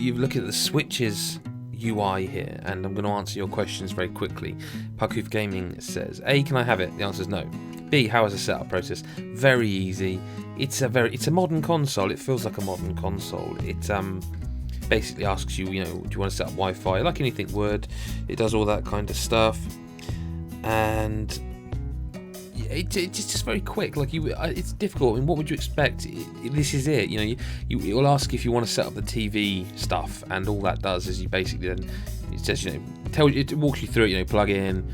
you look at the Switch's UI here, and I'm going to answer your questions very quickly. Puckhoof Gaming says, A, can I have it? The answer is no. B, how is the setup process? Very easy. It's a modern console. It feels like a modern console. It basically asks you, do you want to set up Wi-Fi? Like anything would. It does all that kind of stuff, and it's just very quick. Like it's difficult. I mean, what would you expect? This is it. It will ask if you want to set up the TV stuff, and all that does is you basically then it says it walks you through it. Plug in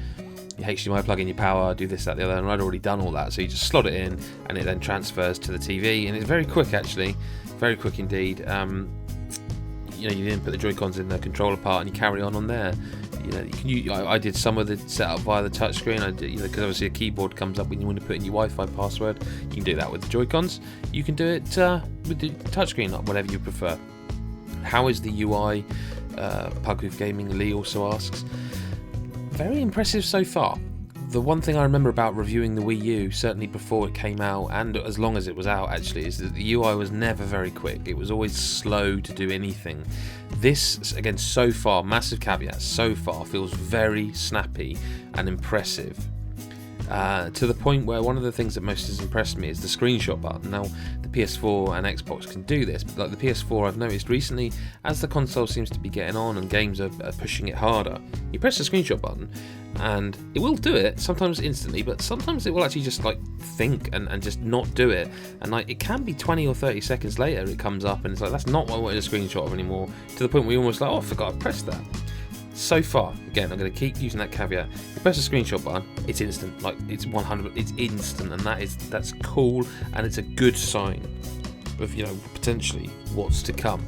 your HDMI, plug in your power, do this, that, the other. And I'd already done all that, so you just slot it in, and it then transfers to the TV, and it's very quick actually, very quick indeed. You then put the Joy-Cons in the controller part, and you carry on there. I did some of the setup via the touchscreen. I did, because obviously a keyboard comes up when you want to put in your Wi-Fi password. You can do that with the Joy-Cons. You can do it with the touchscreen, whatever you prefer. How is the UI? Puckhoof Gaming Lee also asks. Very impressive so far. The one thing I remember about reviewing the Wii U, certainly before it came out, and as long as it was out actually, is that the UI was never very quick. It was always slow to do anything. This, again, so far, massive caveat, so far feels very snappy and impressive. To the point where one of the things that most has impressed me is the screenshot button. Now, the PS4 and Xbox can do this, but like the PS4, I've noticed recently, as the console seems to be getting on and games are pushing it harder, you press the screenshot button and it will do it, sometimes instantly, but sometimes it will actually just think and just not do it. And it can be 20 or 30 seconds later it comes up and it's like, that's not what I wanted a screenshot of anymore, to the point where you're almost like, oh, I forgot I pressed that. So far, again, I'm going to keep using that caveat. You press the screenshot button, it's instant. It's 100. It's instant, and that's cool, and it's a good sign of potentially what's to come.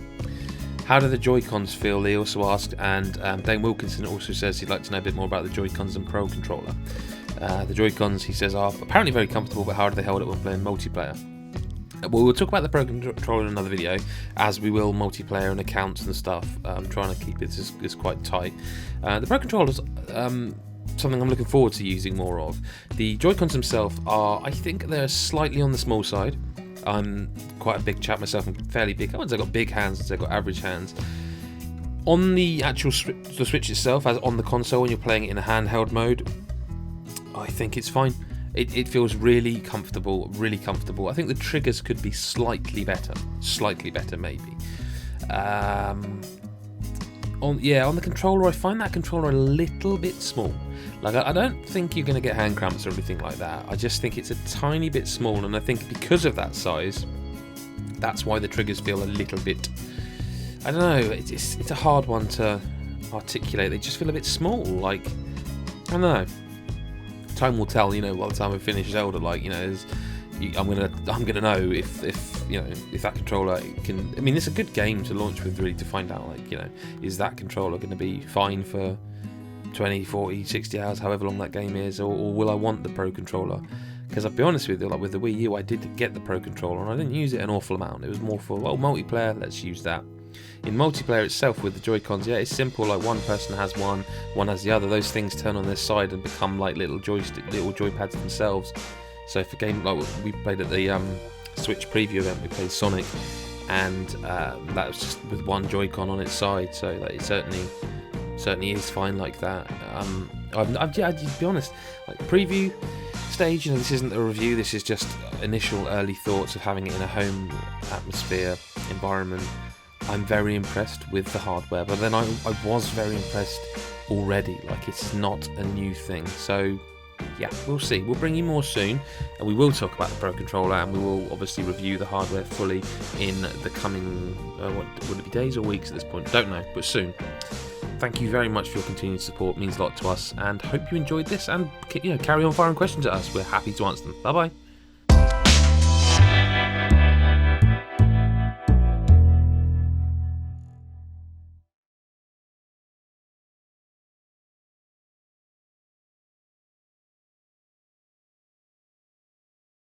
How do the Joy-Cons feel? They also asked, and Dane Wilkinson also says he'd like to know a bit more about the Joy-Cons and Pro Controller. The Joy-Cons, he says, are apparently very comfortable, but how do they hold it when playing multiplayer? Well, we'll talk about the Pro Controller in another video, as we will multiplayer and accounts and stuff. I'm trying to keep it this quite tight. The Pro Controller is something I'm looking forward to using more of. The Joy-Cons themselves are, I think they're slightly on the small side. I'm quite a big chap myself, I'm fairly big. I wouldn't say I've got big hands, I've got average hands. On the actual the Switch itself, as on the console when you're playing it in a handheld mode, I think it's fine. It feels really comfortable, really comfortable. I think the triggers could be slightly better maybe. On the controller, I find that controller a little bit small. I don't think you're going to get hand cramps or anything like that. I just think it's a tiny bit small, and I think because of that size, that's why the triggers feel a little bit, I don't know, it's a hard one to articulate. They just feel a bit small, I don't know. Time will tell, by the time I finish Zelda, I'm gonna know if that controller can. I mean, it's a good game to launch with, really, to find out, is that controller going to be fine for 20, 40, 60 hours, however long that game is, or will I want the Pro Controller? Because I'll be honest with you, with the Wii U, I did get the Pro Controller, and I didn't use it an awful amount. It was more for, multiplayer, let's use that. In multiplayer itself with the Joy-Cons, it's simple, one person has one has the other. Those things turn on their side and become little joypads themselves. So for a game we played at the Switch preview event, we played Sonic, and that was just with one Joy-Con on its side, so it certainly is fine like that. To be honest, preview stage, this isn't a review, this is just initial early thoughts of having it in a home atmosphere environment. I'm very impressed with the hardware, but then I was very impressed already. It's not a new thing. So yeah, we'll see. We'll bring you more soon, and we will talk about the Pro Controller, and we will obviously review the hardware fully in the coming, what would it be, days or weeks at this point? Don't know, but soon. Thank you very much for your continued support. It means a lot to us, and hope you enjoyed this, and carry on firing questions at us. We're happy to answer them. Bye bye.